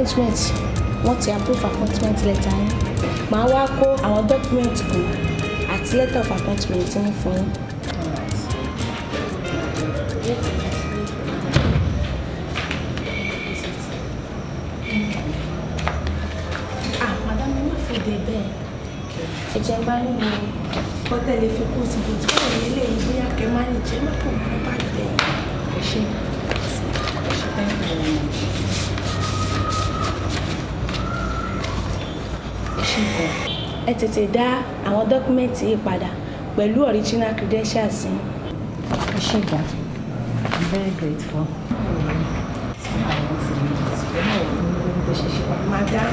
appointment wọ́n ti approve appointment letter yín màá wá kó àwọn document kan àti letter of appointment tí wọ́n fún yín. Madam ẹ má fi dé bẹ́ẹ̀ ẹ jẹ́ bá nínú bọ́tẹ́lẹ̀ fi kú sí bòtú báwo ni eléyìí bóyá kẹ́ má lè jẹ́ má kò mọ́ bá tẹ̀ ẹ ṣe. Ẹ tètè dá àwọn dọ́kúmẹ́ǹtì yìí padà pẹ̀lú original credentials yín. Ẹ ṣé gan. I'm very grateful. Madam,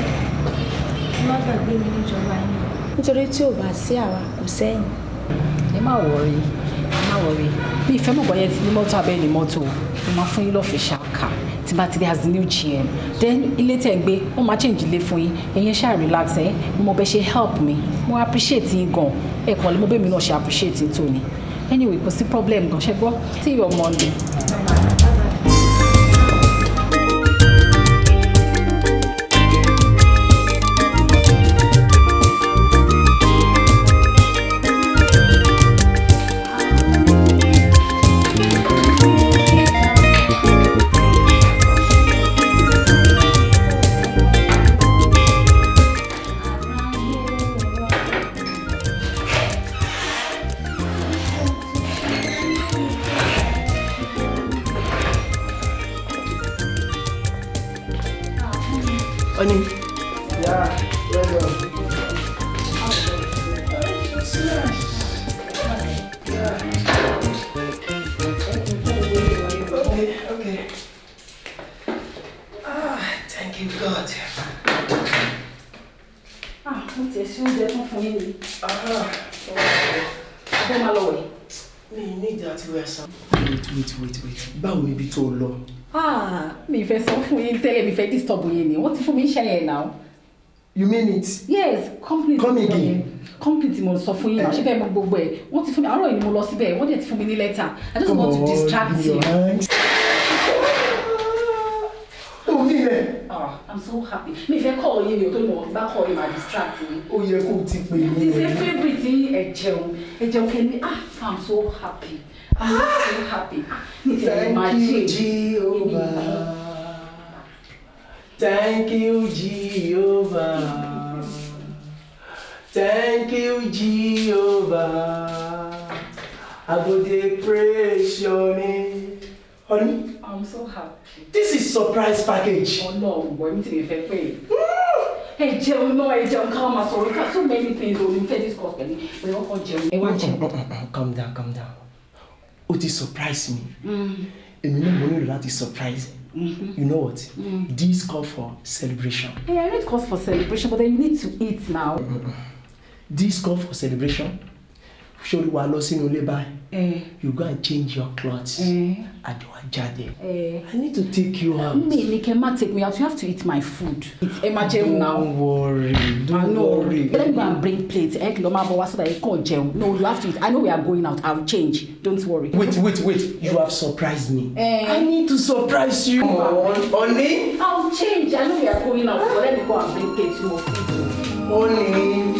má gbàgbé mi níjọba yín. Nítorí tí ò bá sí àwa kò sẹ́yìn. Ẹ má worry, mi ìfẹ́ mọ̀ bọ́yẹ ti ní mọ́tò abẹ́ ní mọ́tò mo máa fún yín lọ́fíìsì ṣáàkà tí bá ti dé as the new GM then ilé tẹ̀ ń gbé wọ́n máa change ilé fún yín ẹ̀yin ṣáà relax ẹ̀ mo bẹ ṣe help me mo appreciate yín gan ẹ̀ kàn lè mo bẹ́ẹ̀ mi náà ṣe appreciate yín tó ni anyway kò sí problem gan ṣe gbọ́ see you on Monday. Wait. Báwo ni ibi tó lọ? Mi fẹ́ sọ fún yín tẹ́lẹ̀ mi fẹ́ disturb yín ni. Wọ́n ti fún mi iṣẹ́ yẹn now. You mean it? Yes, complete. Come again. Complete mo sọ fún yín náà. Ṣé bẹ́ẹ̀ mo gbogbo ẹ̀? Wọ́n ti fún mi àárọ̀ yìí ni mo lọ síbẹ̀. Wọ́n dẹ̀ ti fún mi ní letter. I just want to distract you. Oh, nílẹ̀. I'm so happy. Mi fẹ́ call yín ni o tó ní mo bá call yín máa distract yín. Ó yẹ kó o ti pè mí. Ti ṣe favourite yín ẹ̀jẹun kẹ́ni. I'm so happy. I'm so happy. Thank you, Jehovah. Thank you, Jehovah. Thank you, Jehovah. I go dey praise your name. Honey? I'm so happy. This is surprise package. Oh no, boy, me ti fẹ́ pé. Hey, Jẹun ká máa sọ̀rọ̀ ká so many things o ní fẹ́ discuss pẹ̀lú. Ẹ wọ́n kàn jẹun. Ẹ wá jẹun. Calm down. O ti surprise me. Èmi náà mo nílò láti surprise. You know what? This call for celebration. Hey, I know it calls for celebration, but then you need to eat now. This call for celebration. Surely while lọ sínú ilé báyìí. You go and change your clothes. Àjọwà jáde. I need to take you out. Me cannot take me out. You have to eat my food. It's Emma Jẹun now. Don't worry. Let me go and bring plates. So that you can't jẹun. No, you have to eat. I know we are going out. I'll change. Don't worry. Wait. You have surprised me. I need to surprise you. Honey? I'll change. I know we are going out. So let me go and bring plates. You must eat. Honey.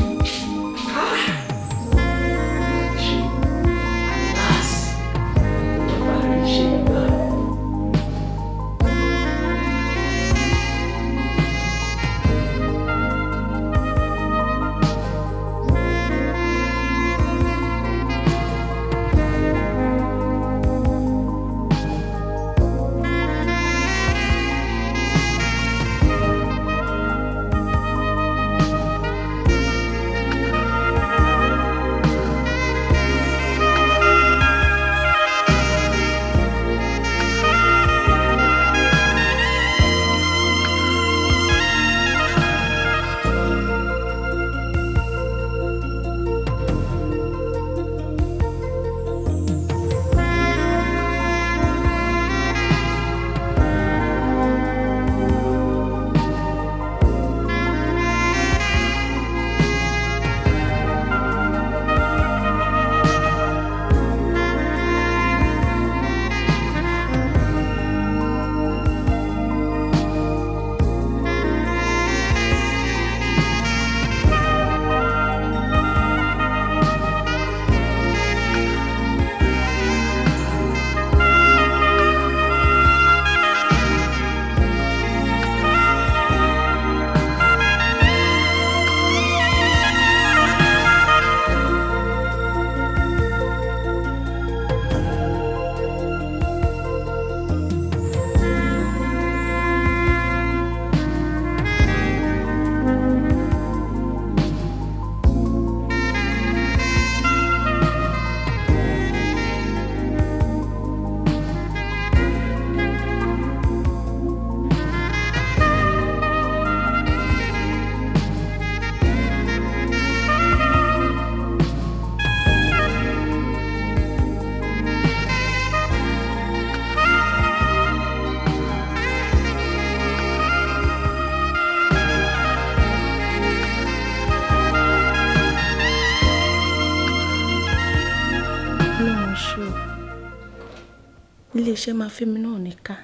ṣe máa fẹ́ mi náà níkà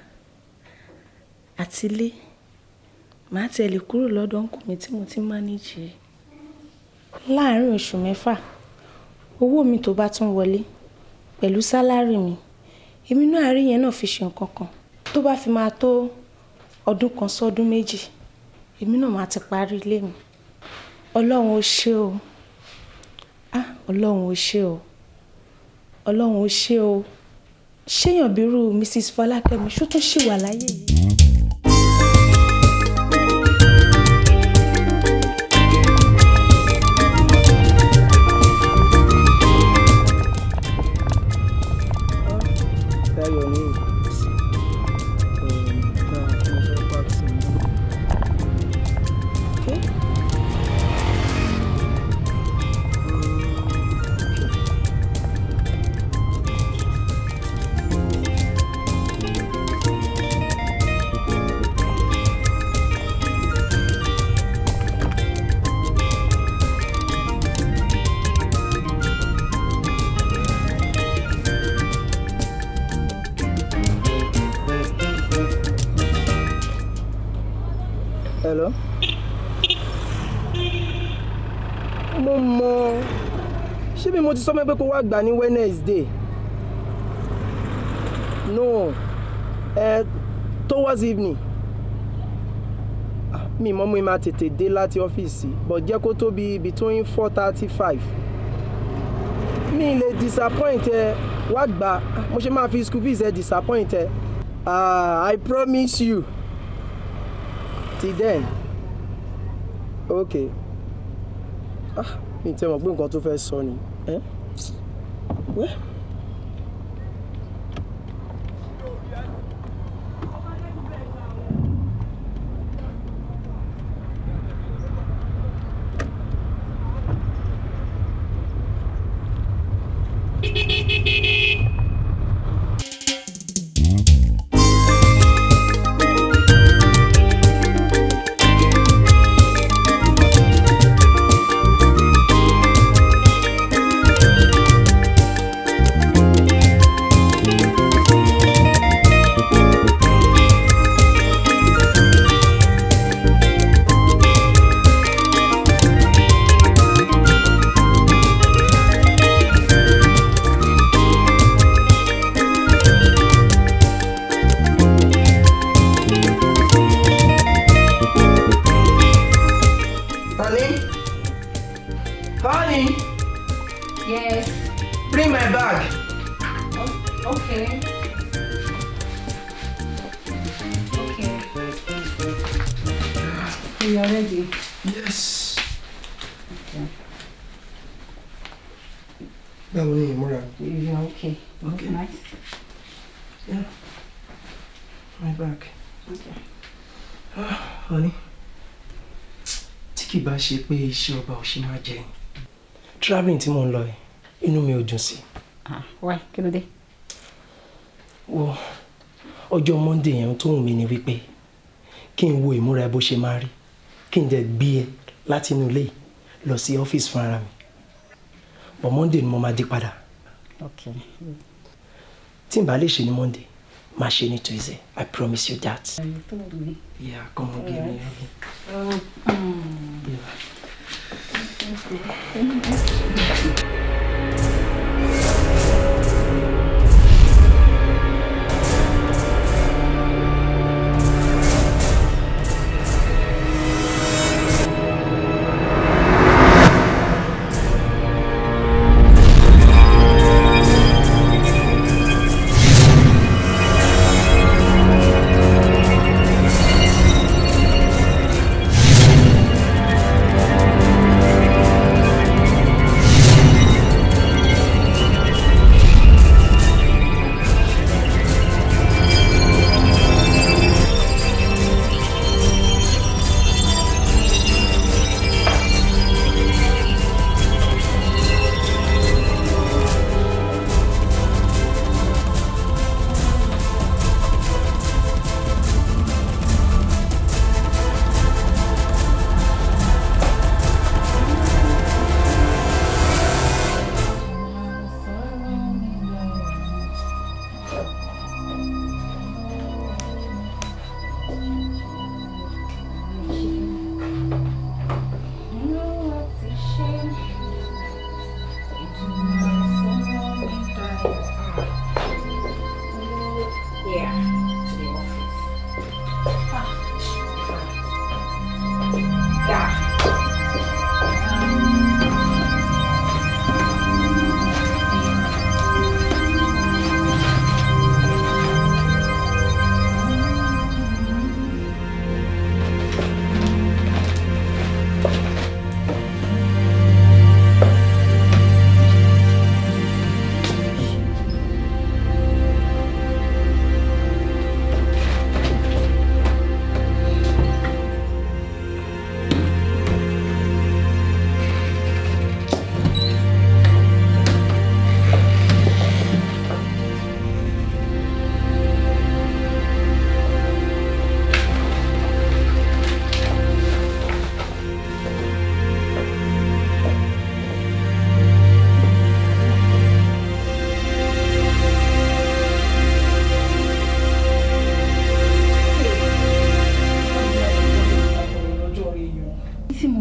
àti ilé màá tẹ̀lé kúrò lọ́dọ̀ ọ̀nkù mi tí mo ti manage láàárín oṣù 6 owó mi tó bá tún wọlé pẹ̀lú sálárì mi èmi náà rí yẹn náà fi ṣe nǹkan kan tó bá fi máa tó ọdún kan sọ́dún 2 èmi náà máa ti parí ilé mi. Ọlọ́run ó ṣé o Ọlọ́run ó ṣé o Ọlọ́run ó ṣé o ṣéyàn bírú Mrs Folakemi ṣó tún ṣì wà láyé yìí. Hello? Mo mọ̀. Ṣé bí mo ti sọ pé kó wá gbà ní Wednesday? No. Towards evening. Mi mọ̀ mo máa tètè dé láti ọ́fíìsì, but jẹ́ kó tó bí between 4:35. Mi lè disappoint ẹ wá gbà. Mo ṣe máa fi school fees ẹ disappoint ẹ. I promise you. Till then. Okay. Mi tẹ́ mọ̀ pé nǹkan tó fẹ́ sọ ni. Well. Ṣe pé iṣẹ́ ọba ò ṣe máa jẹ yín. Traveling tí mo ń lọ ẹ̀ inú mi ò dùn sí. Why? Kí ló dé? Wo ọjọ́ Monday yẹn tó wù mí ni wípé kí n wo ìmúra ẹ bó ṣe máa rí kí n jẹ gbé ẹ láti inú ilé lọ sí ọ́fíìsì fún ara mi. But Monday ni mo máa dé padà. Okay. Tí n bá lè ṣe ní Monday máa ṣe ní Tuesday. I promise you that. You told me. Yeah, come on, give me a hug. Yeah.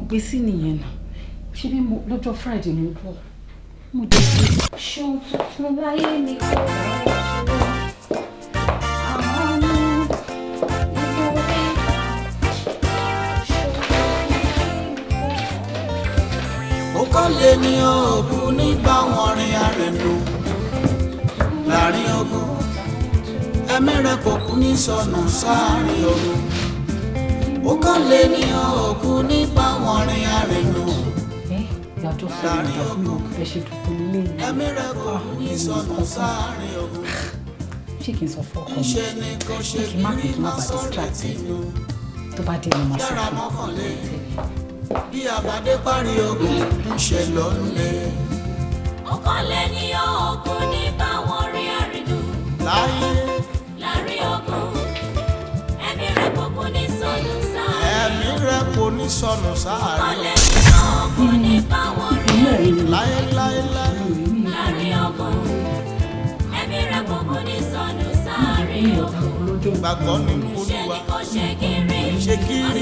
gbé sí nìyẹn náà. Ṣé bí mo lọ́jọ́ Friday mo bọ̀? Mo dé sí. Ṣé tuntun láyé mi kò Okale ni ogun nígbà wọn rin arẹ̀nù láàrin ogun ẹ̀mí rẹ̀ kò kú ní sọnù sáàrin ogun. Okale ni ogun nígbà wọn rin arẹ̀nù láàrin ogun ẹ̀mí rẹ̀ kò kú ní sọnù sáàrin ogun. Ṣé kí n sọ fún ọkọ mi? Ṣé kí n má pè kí n má bàa distract tó bá dé ní ma sọ fún bí àbádé parí ogun ń ṣe lọ́lẹ̀. Okale ni ogun ní báwọn rí àrídù láàrin ogun ẹ̀mí rẹ̀ kò kú ní sọnù sáàrin. Okale ni ogun ní báwọn rí àrídù láàrin ogun ẹ̀mí rẹ̀ kò kú ní sọnù sáàrin ogun. Gbàgbọ́ nínú Olúwa ṣe kiri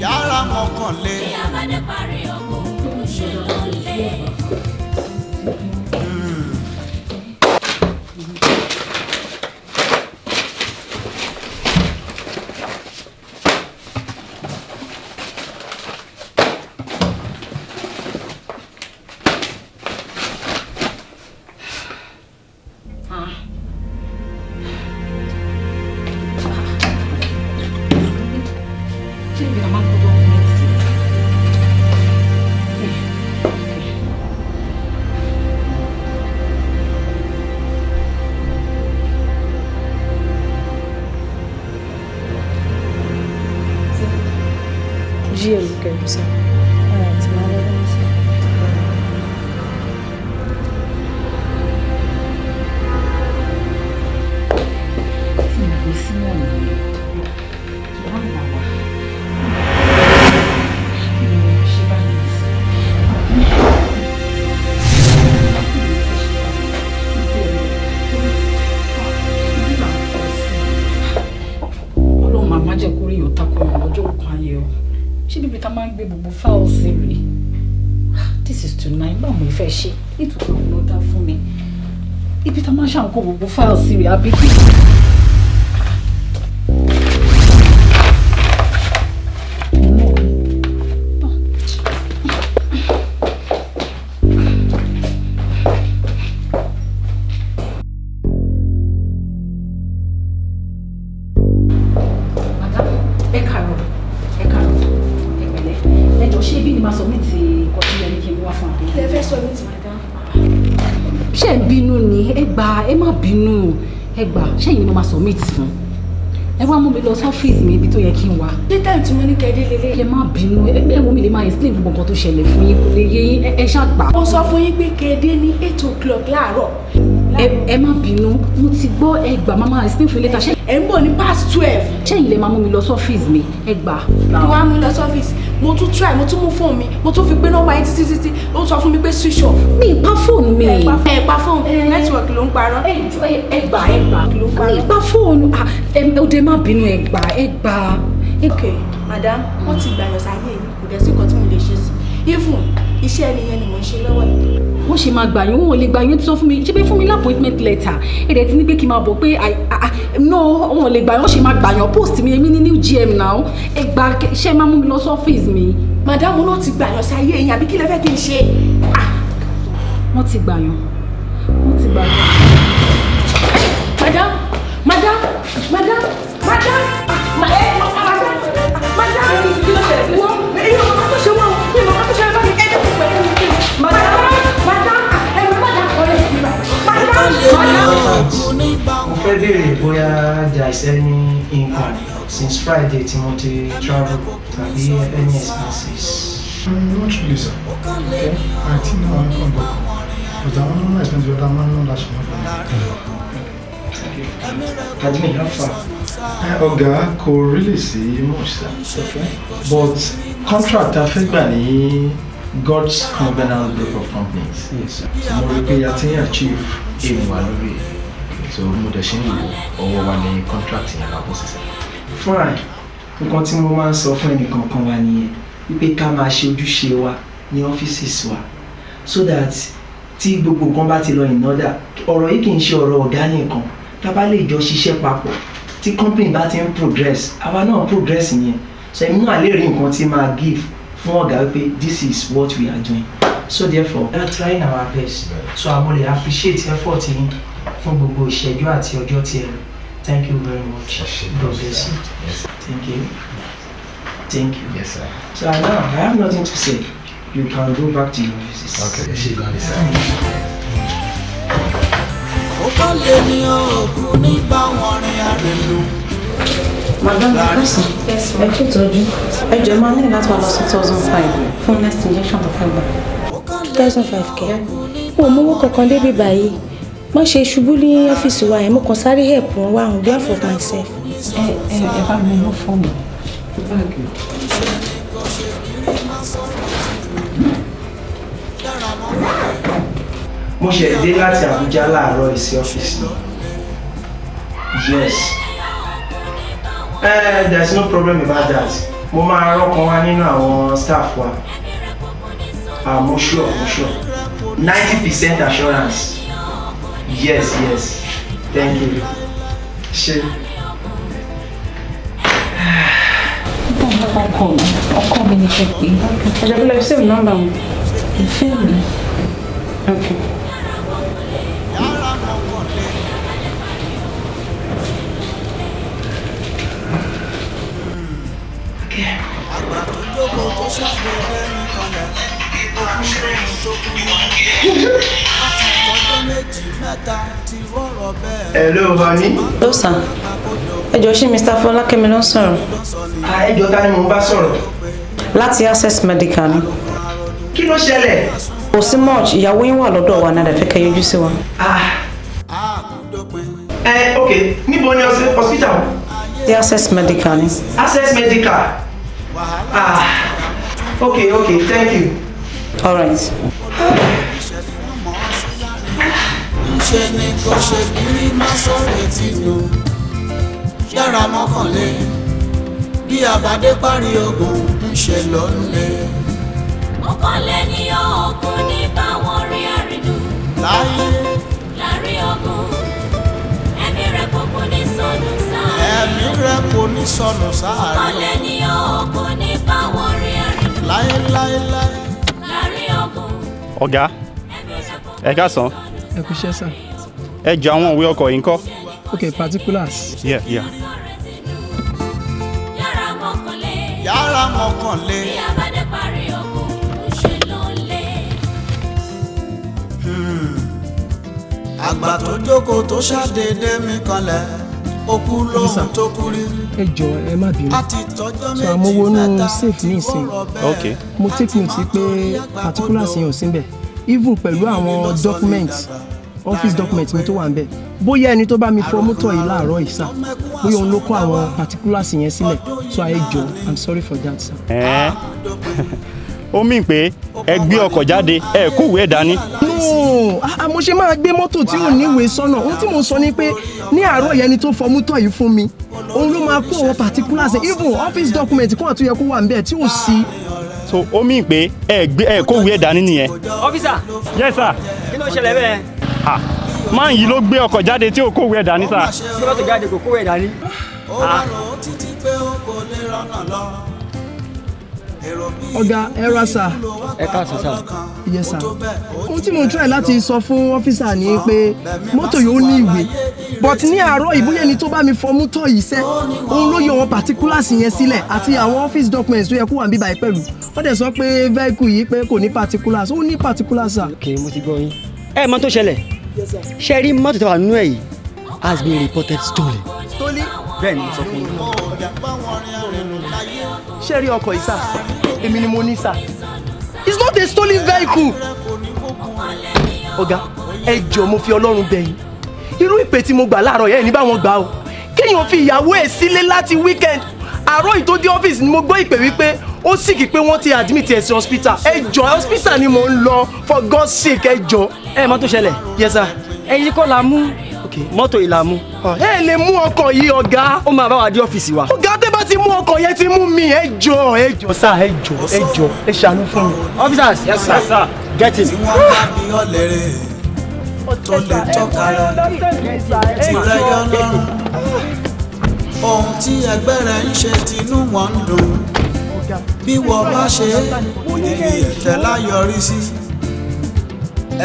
yàrá mọ́kànlé bí abádé parí ogun ń ṣe lọ́lẹ̀. Fẹ́ ṣe nítorí àwọn ló dá fún mi ibi tá máa ṣàǹkó gbogbo fáìlì sí rẹ̀ àbí kí. Ṣé yìí ni mo máa submit fún ẹ wá mú mi lọ sọ́fíìsì mi ibi tó yẹ kí n wá. ní táìmù tí mo ní kẹ́ẹ́dé lélẹ̀. ẹ má bínú ẹ wo mi lè máa explain gbogbo nǹkan tó ṣẹlẹ̀ fún yín kò lè yé yín ẹ ṣàgbà. mo sọ fún yín pé kẹ́ẹ́dé ní 8 o'clock láàárọ̀. ẹ má bínú mo ti gbọ́ ẹ gbà máa explain fún yín later. ẹ ń bọ̀ ní past 12. ṣé yìí lè máa mú mi lọ sọ́fíìsì mi ẹ gbà. mo wá mú lọ sọ́fíìsì mo tún try mo tún mú fóònù mi mo tún fi pé nọ́mbà yín títí ó sọ fún mi pé switch off. mi ì pa fóònù mi. ẹ pa fóònù network ló ń parọ́. ẹ gbà mi ì pa fóònù ọdẹ má bínú ẹ gbà. ok madam wọ́n ti gbàyàn sáyé yìí kò dẹ̀ sí nǹkan tí mo lè ṣe sí even iṣẹ́ ẹnìyẹn ni mò ń ṣe lọ́wọ́ yìí. wọ́n ṣe máa gbàyàn wọn ò lè gbàyàn tí wọ́n fún mi ṣé bẹ́ẹ̀ fún mi appointment letter èdè tí ní pé kí n máa bọ̀ pé no wọn ò lè gbàyàn wọ́n ṣe máa gbàyàn post mi èmi ní new gm now ẹ gbà iṣẹ́ máa mú mi lọ sọ́fíìsì mi. madam náà ti gbàyàn sáyé yìí àbí kí lẹ fẹ́ kí n ṣe. wọ́n ti gbàyàn. madam kí ló ṣẹlẹ̀ wọ́n èyí ò máa tó ṣe wọ́n mi ò máa tó ṣe bá mi ẹ̀ tó pẹ̀lú mi. mo fẹ́ béèrè bóyá there is any income since Friday tí mo ti travel tàbí any expenses. Not really, sir. Okay. I think no one can go. But I don't know expenses what I'm not last month. Kadimi, how far? Ọ̀gá kò really see much, sir. Okay. But contract I fẹ́ gbà ní God's Covenant Group of Companies. Yes, sir. So mo rí pé a ti ń achieve aim wa lórí ẹ̀. So mo dẹ̀ ṣe ń wò ọwọ́ wa ní contract yẹn lábọ́ sísẹ́. Fine. nǹkan tí mo máa ń sọ fún ẹnìkankan wa nìyẹn wípé ká máa ṣe ojúṣe wa ní ọ́fíìsì wa so that tí gbogbo nǹkan bá ti lọ in order ọ̀rọ̀ yìí kì í ṣe ọ̀rọ̀ ọ̀gá nìkan tá a bá lè jọ ṣiṣẹ́ papọ̀ tí company bá ti ń progress àwa náà progress yẹn so èmi náà lè rí nǹkan tí máa give fún ọ̀gá wípé this is what we are doing so therefore we are trying our best so I really appreciate effort yín fún gbogbo ìṣẹ́jú àti ọjọ́ tí ẹ lò. Thank you very much. God bless you. Yes. Thank you. Thank you. Yes, sir. So now I have nothing to say. You can go back to your offices. Okay. Yes, she gone, sir. Madam, yes, I told you. I just money that was 2005 for next injection of fiber. 2005 kẹ́. Mo mú owó kankan débi báyìí. Má ṣe ṣubú ní ọ́fíìsì wa yẹn, mo kàn sáré help wọn wá on behalf of myself. Ẹ bá mi mú fún mi. Mo ṣe dé láti Abuja láàárọ̀ sí ọ́fíìsì. Yes. There's no problem about that. Mo máa rọ́kàn wá nínú àwọn staff wa. Mo sure. 90% assurance. Yes. Thank you. Ṣé. Ọkọ mi ni ṣe pé. Ẹ jẹ́ kí lọ save number mi. Ìfẹ́ mi. Okay. Hello, honey. Hello, sir. Ẹ jọ̀ọ́ ṣé Mr Folakemi ló ń sọ̀rọ̀? Ẹ jọ̀ọ́ ta ni mo bá sọ̀rọ̀? Láti Access Medical ni. Kí ló ṣẹlẹ̀? Kò sí much, ìyàwó yín wà lọ́dọ̀ wa náà, fẹ́ kẹ́ yọjú sí wa. Okay. Níbo ni hospital? The Access Medical ni. Access Medical. Okay, thank you. All right. Ṣe ni kò ṣe kiri má sọ̀rọ̀ tí nù yára mọ́kànlé bí àbádé parí ogun ń ṣe lọ́nlé. Mọ́kànlé ni ọkùn ní báwọn rí àrìndù láàrin ogun ẹ̀mí rẹ̀ kò kún ní sọnù sáà. Mọ́kànlé ni ọkùn ní báwọn rí àrìndù láàrin ogun. Ọ̀gá, ẹ káàsán. Ẹ kú iṣẹ́ sà. Ẹ jọ àwọn òwe ọkọ̀ yìí ńkọ́? Okay, particulars. Yeah. Yàrá mọ́kànlé. Bí àbádé parí ogun ń ṣe lọ́nlé. Àgbà tó jókòó tó ṣàdédé mi kanlẹ̀ ó kú lóhun tó kú rí. Ẹ jọ̀ọ́ ẹ má bínú. Àti tọ́jọ́ So àmọ́ méjì wọnú mẹ́ta safe ní ìsìn. Okay. Mo take note pé particulars yẹn ò sí ńbẹ̀. Even pẹ̀lú àwọn documents, office documents mi tó wà ńbẹ̀. Bóyá ẹni tó bá mi fọ mọ́tò yìí láàárọ̀ yìí sà. Bóyá òun ló kó àwọn particulars yẹn sílẹ̀. So ẹ jọ̀ọ́, I'm sorry for that sir. Ó mì pé ẹ gbé ọkọ̀ jáde ẹ kówé ẹ̀ dání. No, mo ṣe máa gbé mọ́tò tí ò níwèé sọ́nà. Ohun tí mo sọ ni pé ní àárọ̀ yẹn ni tó fọ mọ́tò yìí fún mi. Òun ló máa kó àwọn particulars even office document kó àtúnyẹ kó wà ńbẹ̀ tí ò sí. So ó mì pé ẹ kówé ẹ̀ dání nìyẹn. Officer. Yes sir. Kí ló ṣẹlẹ̀ bẹ́ẹ̀? Máa yìí ló gbé ọkọ̀ jáde tí ò kówé ẹ̀ dání sà. Kí ló tó jáde kò kówó ẹ̀ dání? Ó wà ló títí pé ó kò lè rọ́nà lọ. Ọ̀gá ẹ ra sà. Ẹ káàsán sà. Yes sir. Ohun tí mo ń try láti sọ fún ọ́fíìsà ni pé mọ́tò yóò ní ìwé but ní àárọ̀ ìbúyẹ́ ẹni tó bá mi fọ mọ́tò yìí sẹ́ òun ló yọ àwọn particulars yẹn sílẹ̀ àti àwọn office documents tó yẹ kó wà níbí báyìí pẹ̀lú wọ́n dẹ̀ sọ pé vehicle yìí pé kò ní particulars ó ní particulars sir. Ok, mo ti gbọ́ yín. Ẹ mọ̀ tó ṣẹlẹ̀ ṣe rí mọ́tò tó wà nínú ẹ̀ yìí has been reported stolen. Stolen? Bẹ́ẹ̀ ni mo sọ fún yín. Ṣé rí ọkọ̀ yìí sà? Èmi ni mo ní sà. It's not a stolen vehicle. Ọ̀gá ẹ jọ̀ọ́ mo fi Ọlọ́run bẹ̀ yín irú ìpè tí mo gbà láàárọ̀ yẹn ní báwọn gbà o kéèyàn fi ìyàwó ẹ̀ sílé láti weekend àárọ̀ yìí tó dé ọ́fíìsì ni mo gbọ́ ìpè wípé ó sick pé wọ́n ti admit ẹ̀ sí hospital ẹ jọ̀ọ́ hospital ni mo ń lọ for God's sake ẹ jọ̀ọ́. Ẹ mọ̀ tó ṣẹlẹ̀. Yes sir. Ẹyin kọ́ la mú mọ́tò yìí la mú. Ẹ lè mú ọkọ̀ yìí ọ̀gá. Ó máa bá wa dé ọ́fíìsì wa. Ọ̀gá tẹ́ bá ti mú ọkọ̀ yẹn ti mú mi ẹ jọ̀ọ́ sá ẹ jọ̀ọ́ ẹ ṣàánú fún mi. Officers, yes sir. Get him. tí wọ́n bá bí ọ̀lẹ́rẹ̀ tó lè tọ́ka rẹ̀ tí rẹ̀ yọ lọ́rùn ohun tí ẹgbẹ́ rẹ̀ ń ṣe tinú wọn ń dùn bí wọ́n bá ṣe ibi ẹ̀tẹ́ láyọrí sí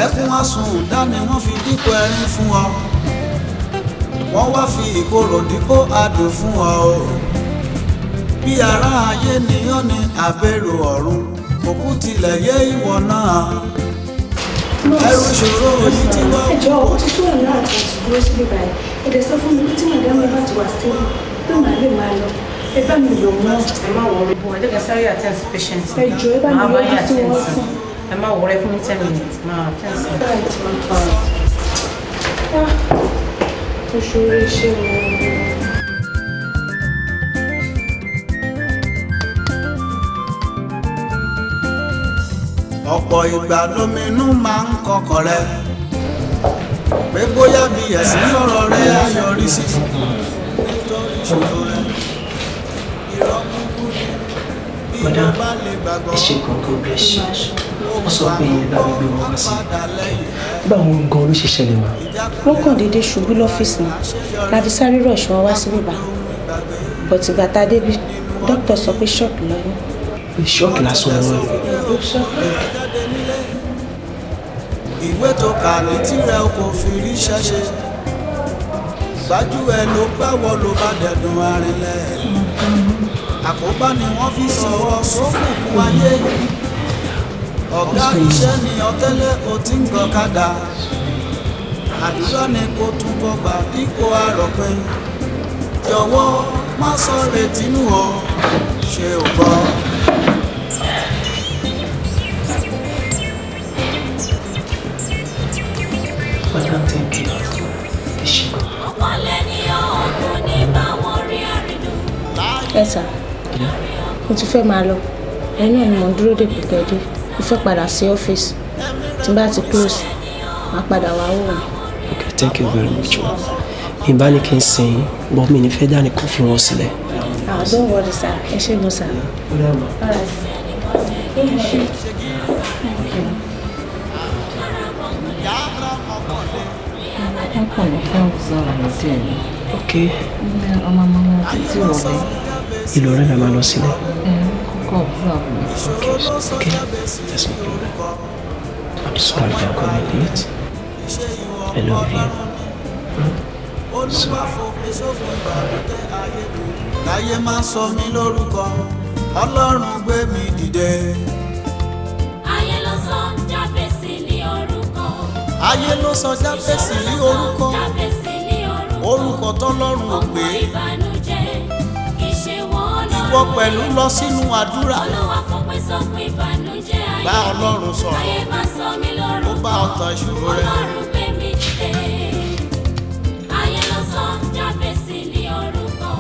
ẹkún àsùn dání wọ́n fi dípò ẹ̀rín fún ọ wọ́n wá fi ìkorò dípò adùn fún ọ bí ará ayé nìyàn ní àbẹ̀rù ọ̀run òkú tilẹ̀ yé ìwọ náà ẹrù ìṣòro òní tí wọ́n wù. ẹjọ́ òtútù ọ̀la àti àtúndúró sílé báyìí ẹ̀dẹ̀ sọ fún mi tí màdámù bá ti wà sílé pé màá lè máa lọ ẹ bá mi lò wọ́n. ẹ má wọrí bọ́ ẹ jẹ́ sáré attend to patient. ẹjọ́ ẹ bá mi lọ sí wọn fún. ẹ má wọrí fún mi 10 minutes máa attend sí. ó ṣòro iṣẹ́ wọn. ọ̀pọ̀ ìgbà lóminú máa ń kọkàn rẹ pé bóyá bí ẹ̀sìn lọ́rọ̀ rẹ á yọrí sí nítorí ìṣòro rẹ irọ́ kúkú bí ìlú bá lè gbàgbọ́ ẹ ṣe kankan bí ẹ ṣe wọ́n sọ pé ìyẹn bá mi gbé wọn wá sí báwo gan ló ṣe ṣẹlẹ̀ mà. wọ́n kàn déédéé ṣubú lọ́fíìsì ni láti sáré rọ̀ṣù wọn wá sí bíbá bọ̀tìgbà tá a débi dókítà sọ pé ṣọ́ọ̀kì lọ́wọ́. ṣọ́ọ̀kì lásán wọn. ìwé tó kà ní tirẹ̀ kò fi rí ṣẹ́ṣe gbájú ẹ ló gbáwọ́ ló bá dẹ̀dùn arinlẹ̀ àkóbá ni wọ́n fi sọ̀rọ̀ sókùnkùn ayé ọ̀gá iṣẹ́ ni ọ̀tẹ́lẹ̀ ó ti ń gọ̀kadà àdúrà ni kò túbọ̀ gbà dípò àròpé jọ̀wọ́ má sọ retí nù ọ́ ṣe ò gbọ́. Madam, thank you. ẹ sà mo ti fẹ́ máa lọ ẹ̀yin náà ni mo ń dúró dè pípẹ́ dé mo fẹ́ padà sí ọ́fíìsì tí n bá ti close máa padà wá wò wọ́n. Okay, thank you very much. Ìbá ní kí n sìn bọ́ mi ní fẹ́ dání kó fi wọ́n sílẹ̀. Don't worry sir ẹ ṣé mo sà. Okay. Ìlú rẹ̀ la máa lọ sílẹ̀. Okay. That's no problem. I'm sorry for coming late. I love you. Sorry. Láyé máa sọ mí lórúkọ, Ọlọ́run gbé mi dìde. Ayé ló sọ Jábésì ní orúkọ. Ayé ló sọ Jábésì ní orúkọ. Orúkọ tọ́lọ́run ò gbé. Ìwọ pẹ̀lú lọ sínú àdúrà. Bá Ọlọ́run sọ̀rọ̀. Ó bá ọ̀tàn ìṣòro rẹ̀. Ayé ló sọ Jábésì ní orúkọ.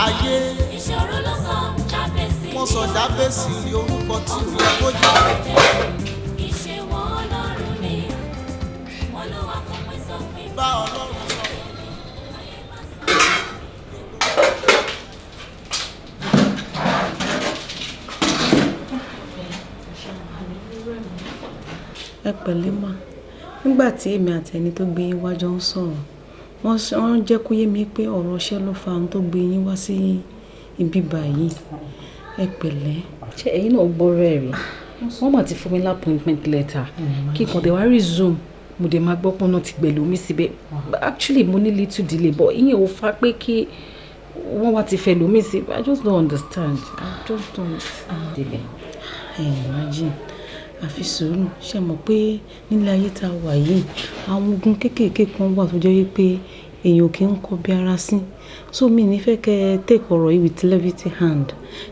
Ayé wọ́n sọ Jábésì ní orúkọ tí ò yẹ kó jẹ́. Bá Ọlọ́run sọ̀rọ̀. ẹ pẹ̀lẹ́ mà nígbà tí èmi àti ẹni tó gbé yín wá jọ ń sọ̀rọ̀ wọ́n jẹ́ kó yé mi pé ọ̀rọ̀ iṣẹ́ ló fa ohun tó gbé yín wá sí ibi báyìí ẹ pẹ̀lẹ́. ṣé ẹ̀yin náà gbọ́rọ̀ ẹ̀ rí wọ́n mà ti fún mi l'appointment letter kí n kàn dé wá resume mo dé máa gbọ́ pọ́n náà ti gbẹ̀lú mi síbẹ̀ actually mo ní little delay but ìyẹn ò fa pé kí wọ́n wá ti fẹ́ lómi sí I just don't understand I just don't. Imagine àfi sùúrù ṣe mọ̀ pé nílé ayé tá a wà yìí àwọn ogun kéékèèké kan wà tó jẹ́ wípé èèyàn kì í kọ́ bí ara sí so mi ní fẹ́ kẹ́ take ọ̀rọ̀ yìí with levity hand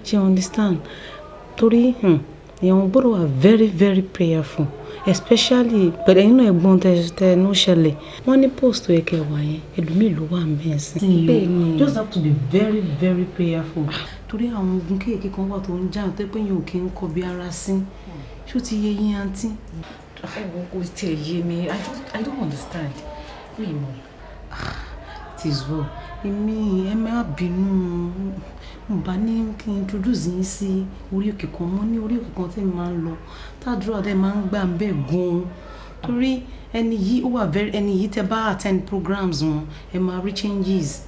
ṣe understand torí èèyàn gbọ́dọ̀ wà very very prayerful especially pẹ̀lú ẹ̀yin náà ẹ̀gbọ́n tẹnu ṣẹlẹ̀ wọ́n ní post tó yẹ kẹ́ wà yẹn ẹlòmíì ló wà mẹ́sìn. bẹ́ẹ̀ni just have to be very very prayerful torí àwọn ogun kéékèèké kan wà tó ń jà tó pé èèyàn kì í kọ́ bí ara sí ṣó ti yé yín àǹtí. ẹ̀wọ̀n kò tẹ̀ yé mi I don't understand mi mọ̀. it is well èmi ẹ má bínú mo bá ní kí n introduce yín sí orí òkè kan mo ní orí òkè kan tí mo máa ń lọ tàdúrà dé máa ń gbà ń bẹ̀ gan-an torí ẹni yìí ó wà very ẹni yìí tẹ́ bá attend programs wọn ẹ máa rí changes.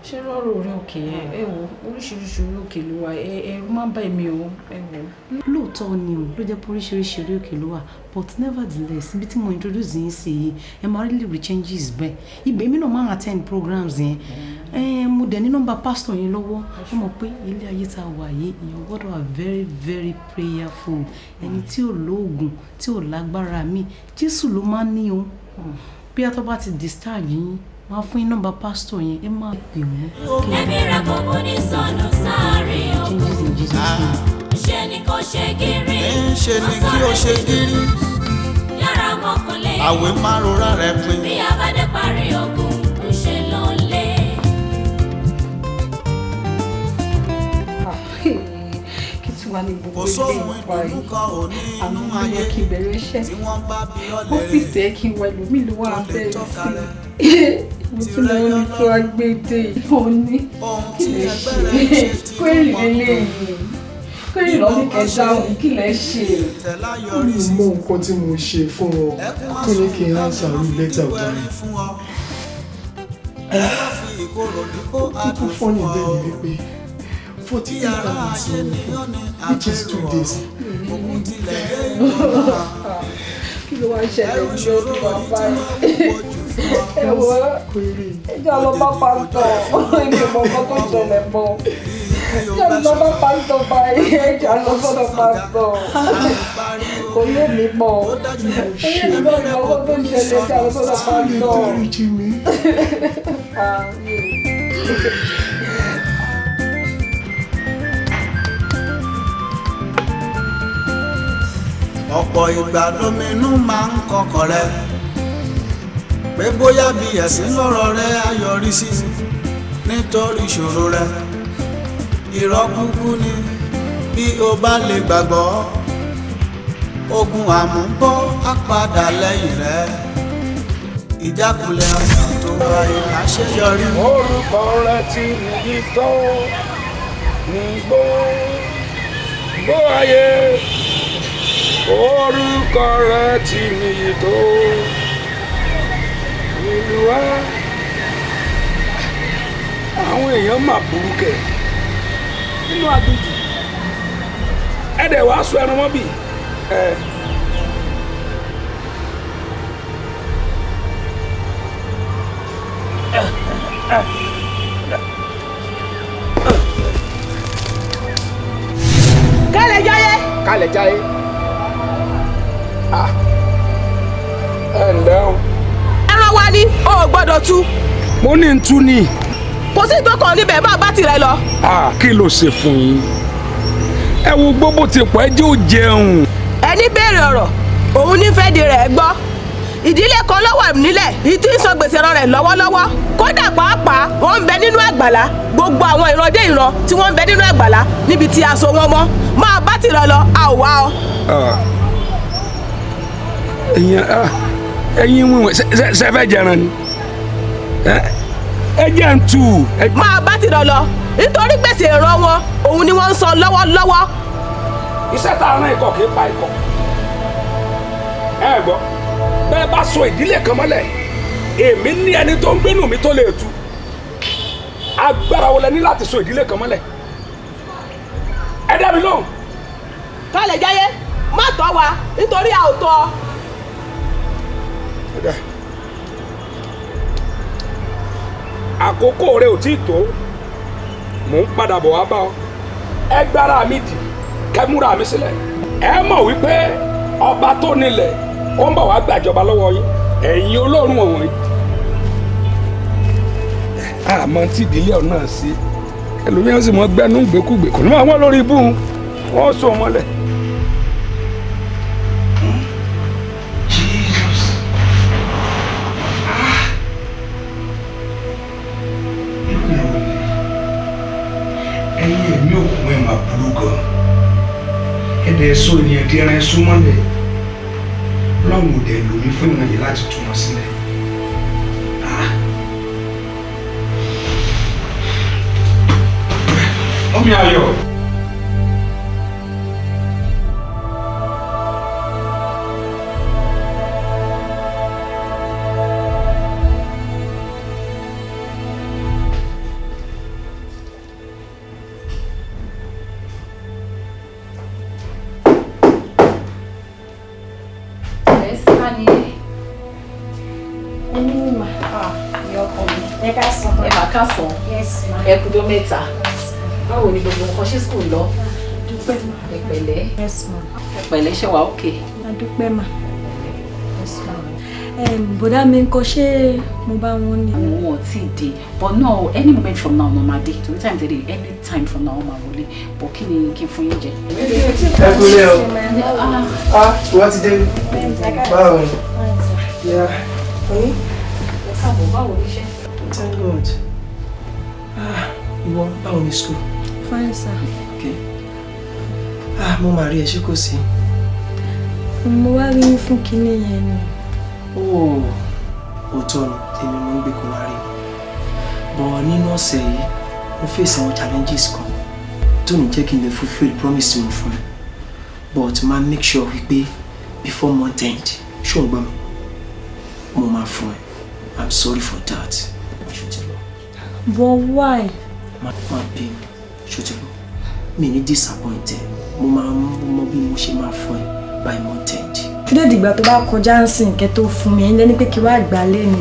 ṣé rọrùn orí òkè yẹn ẹ wo oríṣiríṣi orí òkè ló wà ẹ̀rù máa ń bà mí o ẹ wo. lóòótọ́ ni o ló jẹ́ pé oríṣiríṣi orí òkè ló wà but nevertheless ibi tí mo introduce yín sí yìí ẹ máa really rí changes bẹ́ẹ̀ ibẹ̀ mi náà máa attend programs yẹn mo dẹ̀ ní nọ́mbà pastor yẹn lọ́wọ́ ẹ mọ̀ pé ilé ayé tá a wà yìí èèyàn gbọ́dọ̀ wà very very prayerful ẹni tí ò lóògùn tí ò lágbára mi Jésù ló máa ń ní o bí a tó bá ti discharge yín máa fún yín nọ́mbà pastor yẹn ẹ máa pè wọ́n. ẹbí rẹ kókó ní sọnù sáré ọkùn ṣe ni kò ṣe gírí ṣe ni kí o ṣe gírí yàrá mọ́kànlé àwẹ̀ máa rora rẹ̀ pin. bí a bá dé parí ogun ń ṣe ló ń lé. kò sóhun ìdùnnú kan ò ní inú ayé kí bẹ̀rẹ̀ iṣẹ́ tí wọ́n bá bí ọ̀lẹ́ ọ́fíìsì ẹ̀ kí n wẹ̀ lómi ló wà bẹ́ẹ̀ sí mo ti lọ ní tó agbèdè ìfọ̀n ní kí lè ṣe kwérì lélẹ́yìn kwérì lọ́ní kẹta òun kí lè ṣe. mo mọ nǹkan tí mo ṣe fún wọn tó ní kí n answer rí lẹ́tà ọ̀tá rẹ̀. kókó fọ́nì bẹ́ẹ̀ ni wípé 48 hours which is 2 days. kí ló wá ń ṣẹlẹ̀ ní ọdún bàbá yìí ẹ̀wọ̀ ẹjọ́ lọ bá pásítọ̀ ìgbìmọ̀ kan tó ṣẹlẹ̀ mọ́ ẹjọ́ lọ bá pásítọ̀ báyìí ẹjọ́ lọ sọ́dọ̀ pásítọ̀ kò yé mi mọ́ ẹyẹ mi náà ìgbà kan tó ṣẹlẹ̀ ẹjọ́ lọ sọ́dọ̀ pásítọ̀. ọ̀pọ̀ ìgbà lóminú máa ń kọkọ̀ rẹ̀ pé bóyá bí ẹ̀sìn lọ́rọ̀ rẹ̀ á yọrí sí nítorí ìṣòro rẹ̀ irọ́ kúkú ni bí o bá lè gbàgbọ́ ogun àmúbọ́ á padà lẹ́yìn rẹ̀ ìjákulẹ̀ ọ̀nà tó wá ìláṣeyọrí. orúkọ rẹ̀ ti nìyí tó ní gbogbo ayé orúkọ rẹ̀ ti nìyí tó Olúwa àwọn èèyàn mà burú kẹ nínú àdúgbò ẹdẹ wàá sọ ẹran mọ́ bì ẹ. Kálẹ̀ jáyé. Kálẹ̀ jáyé. Ẹ ǹlẹ́ o. Ẹran wa ni o ò gbọ́dọ̀ tú. Mo ní n tú ni. Kò sí ìtọ́kàn níbẹ̀ máa bá tirẹ̀ lọ. Kí ló ṣe fún yín? Ẹ wo gbogbo ti pọ̀ ẹ jẹ́ ò jẹun. Ẹni béèrè ọ̀rọ̀ òun nífẹ̀ẹ́ di rẹ̀ gbọ́. Ìdílé kan ló wà nílẹ̀ yìí tí ń sọ gbèsè ẹran rẹ̀ lọ́wọ́lọ́wọ́. Kódà pàápàá wọ́n ń bẹ nínú àgbàlá gbogbo àwọn ìran dé ìran tí wọ́n ń bẹ nínú àgbàlá níbi tí a so wọn mọ́ máa bá tirẹ̀ lọ a ò wá ọ. Ẹyin wíwọ̀n ṣe fẹ́ jẹran ni ẹ jẹ́ ń tù. Máa bá tirẹ̀ lọ nítorí gbèsè ìran wọn òun ni wọ́n ń san lọ́wọ́lọ́wọ́. Iṣẹ́ tá a rán ikọ̀ kì í pa ikọ̀ ẹ gbọ́ bẹ́ẹ̀ bá so ìdílé kan mọ́lẹ̀ èmi ní ẹni tó ń gbénú mi tó lè tú agbára wo lẹ ní láti so ìdílé kan mọ́lẹ̀ ẹ dá mi lóhùn. Kálẹ̀ jáyé má tọ́ wa nítorí a ò tọ́. Àkókò rẹ ò tí ì tó mò ń padà bọ̀ wá bá ọ ẹ gbára mi dì kẹ́múra mi sílẹ̀ ẹ mọ̀ wípé ọba tó nílẹ̀ ó ń bọ̀ wá gbàjọba lọ́wọ́ yín ẹ̀yin olórun ọ̀wọ́n àmọ́ tí ìdílé ọ̀ náà sí ẹlòmíràn sì mọ́ gbẹ́nu gbẹ́kúgbẹ́ kò ní máa wọ́n lórí ibú wọn sọ mọ́lẹ̀. ẹ̀yin ẹ̀mí òkun ẹ̀ máa burú gan ẹ̀dẹ̀ ẹ̀sọ́ ènìyàn di ẹran ẹ̀sùn mọ́lẹ̀ lọ́run ò dẹ̀ lómi fún ìwọ̀n yìí láti tú wọn sílẹ̀. mi ayọ̀. Ẹ kú ọjọ́ mẹ́ta. Báwo ni gbogbo nǹkan ṣe school lọ? Dúpẹ́ ma. Ẹ pẹ̀lẹ́. Yes ma. Ẹ pẹ̀lẹ́ ṣe wà okay. Dúpẹ́ ma. Yes ma. Bọ̀dá mi ńkọ́ ṣé mo bá wọn ní? Àwọn ò tí ì dé. But no, any moment from now, Mama dé. Torí time today, any time from now, Mama wọlé. But kí ni kí n fún yín jẹ? Ẹ kúlẹ̀ o. Wọ́n ti dé. Báwo ni? Oní? Ẹ káàbọ̀, báwo ni iṣẹ́? Thank God. Ìwọ báwo ni school? Fine sir. Okay. Mo máa rí ẹ ṣé kò sí. Mo wá rí yín fún kinní yẹn ni. Òótọ́ ni èmi mo ń gbé kó wá rí. Bọ̀ nínú ọ̀sẹ̀ yìí, mo face àwọn challenges kan tó ní jẹ́ kí n lè fulfill promise tí mo fún ẹ. But máa make sure wípé before month end, ṣó ń gbọ́ mi? Mo máa fún ẹ. I'm sorry for that. But why? My baby, shut up. Me ni disappointed. Mo máa mọ bí mo ṣe máa fún ẹ by month end. Ṣúdé dìgbà tó bá kọjá ń sìn kẹ́ tó fún mi, ẹ̀yin lẹ́ni pé kí wá gbà lẹ́nu.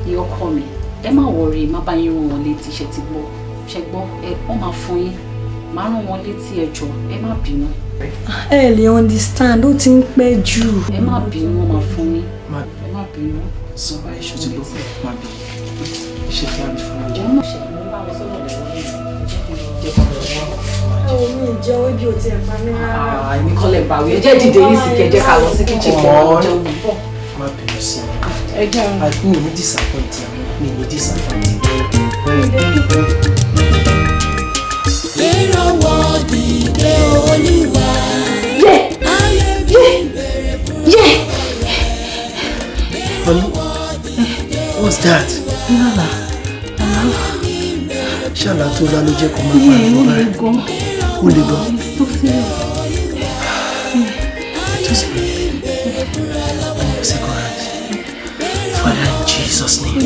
Ìyá ọkọ mi, ẹ má worry, má bá yín rán wọn létí ṣe ti gbọ́. Ṣé gbọ́, wọ́n máa fún yín. Má rán wọn létí ẹ jọ̀ọ́, ẹ má bínú. Ẹ lè understand, ó ti ń pẹ́ jù. Ẹ má bínú, wọ́n máa fún yín. Ẹ má bínú. Sọ́ba ẹ̀ ṣó ti gbọ́, má bínú. Ṣé kí á bí fún mi jẹ́? Mo ṣe mo bá wọn sọ́dọ̀ lẹ́wọ́ yìí. Mi ì jẹ́ ojú ò tiẹ̀ pa mí rárá. Èmi kọ́ lẹ̀ báwí. Ẹ jẹ́ dìde yìí sì kẹ́ jẹ́ ká lọ sí kíchìn kẹ́ ọ́ jẹun bọ̀. Má bínú sí mi. Ẹ jẹun. Mi ní disappoint ẹ, mi ní disappoint ẹ. Ìrànwọ́ dìde Olúwa. Honey, what's that? Nala. Ṣàlá tó lá ló jẹ́ kó máa bá mi lọ́rẹ́. Ó le gan. Just second hand. Father in Jesus' name.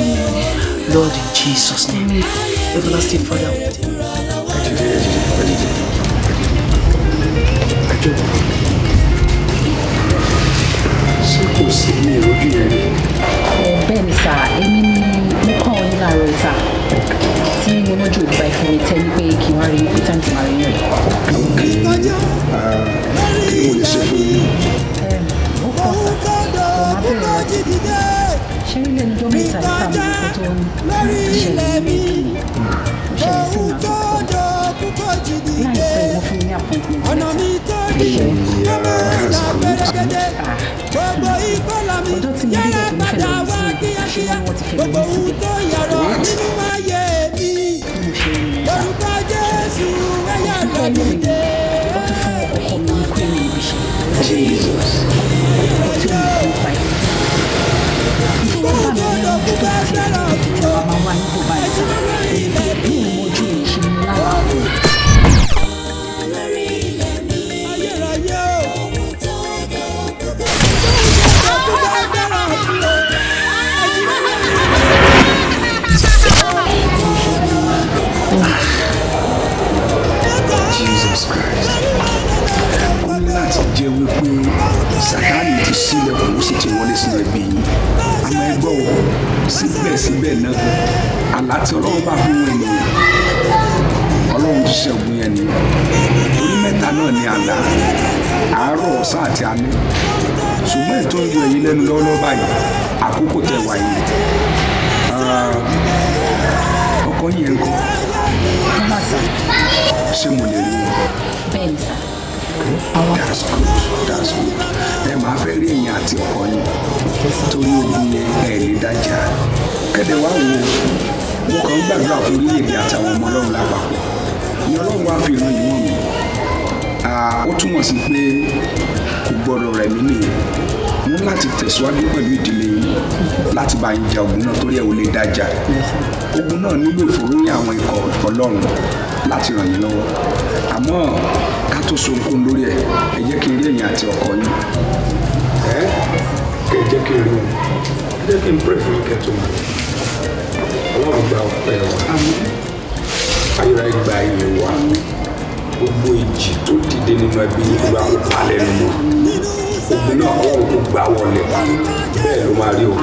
Lord in Jesus' name. Everlasting Father. Ṣé kò sí ní ìrojú yẹn rí? Bẹ́ẹ̀ ni sà, èmi ni mo kàn ọ́ ní láàárọ̀ ìta tí mo lọ́jọ́ òdìbà ìfún mi tẹ́ wípé kí n wá rí ní táǹtì máa rí rẹ̀. Kí ni mo lè ṣe fún yín? Ó pọ̀ sà, kò má bẹ̀rẹ̀ láti ṣé rí lẹ́nu ọjọ́ mẹ́ta nípa mi kó tó ṣẹlẹ̀ ní ìlú ó ṣẹlẹ̀ sí ìrìnàjò kan láìpẹ́ wọ́n fún mi ní appointment letter. Ọjọ́ tí mo dé ìgbà tó ń fẹ́ lọ sí ṣé wọ́n ti fẹ́ mi síbẹ̀. Bí mo ṣe rí ó tún fún ọkọ mi ní kúrò ní ibiṣẹ́. Jesus. Ó tún mi fún pa ẹ̀. Ìfowó bá mi ní ọjọ́ tó ti ẹ̀ tí wọ́n máa wá ní kó bá ẹ̀ sá. Bí mo mojú ẹ̀ ṣe ní láwàá. Jesus Christ. Ó ní láti jẹ́ wípé Sátánì ti ṣílẹ̀kùn ó sì ti wọlé sínú ẹbí yín. Àmọ́ ẹ gbọ́ wọ́n síbẹ̀síbẹ̀ náà àlá tí Ọlọ́run bá fún wọn ènìyàn. Ọlọ́run ti ṣẹ́gun yẹn nìyẹn. Orí mẹ́ta náà ni àlá àárọ̀ ọ̀sán àti alẹ́. Ṣùgbọ́n ètò ń yọ èyí lẹ́nu lọ́wọ́lọ́wọ́ báyìí àkókò tẹ wà yìí. Ọkọ yẹn ń kọ́. Ṣé mo lè rí wọn? Bẹ́ẹ̀ni sá. That's good. That's good. Ẹ máa fẹ́ rí ẹ̀yin àti ọkọ yín torí ogun yẹn ẹ̀ lè dájà. Kẹ́dẹ̀ wá wo mo kàn ń gbàdúrà fún orílẹ̀-èdè àtàwọn ọmọ Ọlọ́run lápapọ̀. Ní Ọlọ́run wá fi ìran yìí wọ̀n mí. Ó túmọ̀ sí pé kò gbọ́dọ̀ rẹ̀ mí nìyẹn. mo ní láti tẹ̀síwájú pẹ̀lú ìdílé yín láti bá yín ja ogun náà torí ẹ̀ ò lè dájà ogun náà nílò ìfòròyìn àwọn ikọ̀ Ọlọ́run láti ràn yín lọ́wọ́ àmọ́ ká tó so nǹkan lórí ẹ̀ ẹ jẹ́ kí n rí ẹ̀yin àti ọkọ yín. Kẹ jẹ́ kí n rí wọn jẹ́ kí n pray fún kẹtù mọ́ Ọlọ́run gba ọpẹ́ wa ayọ̀rọ̀ gba iye wa gbogbo ìjì tó dìde nínú ẹbí yìí wá kó palẹ̀ nínú ogun náà Ọlọ́run kó gbà wọlé bẹ́ẹ̀ ló máa rí o.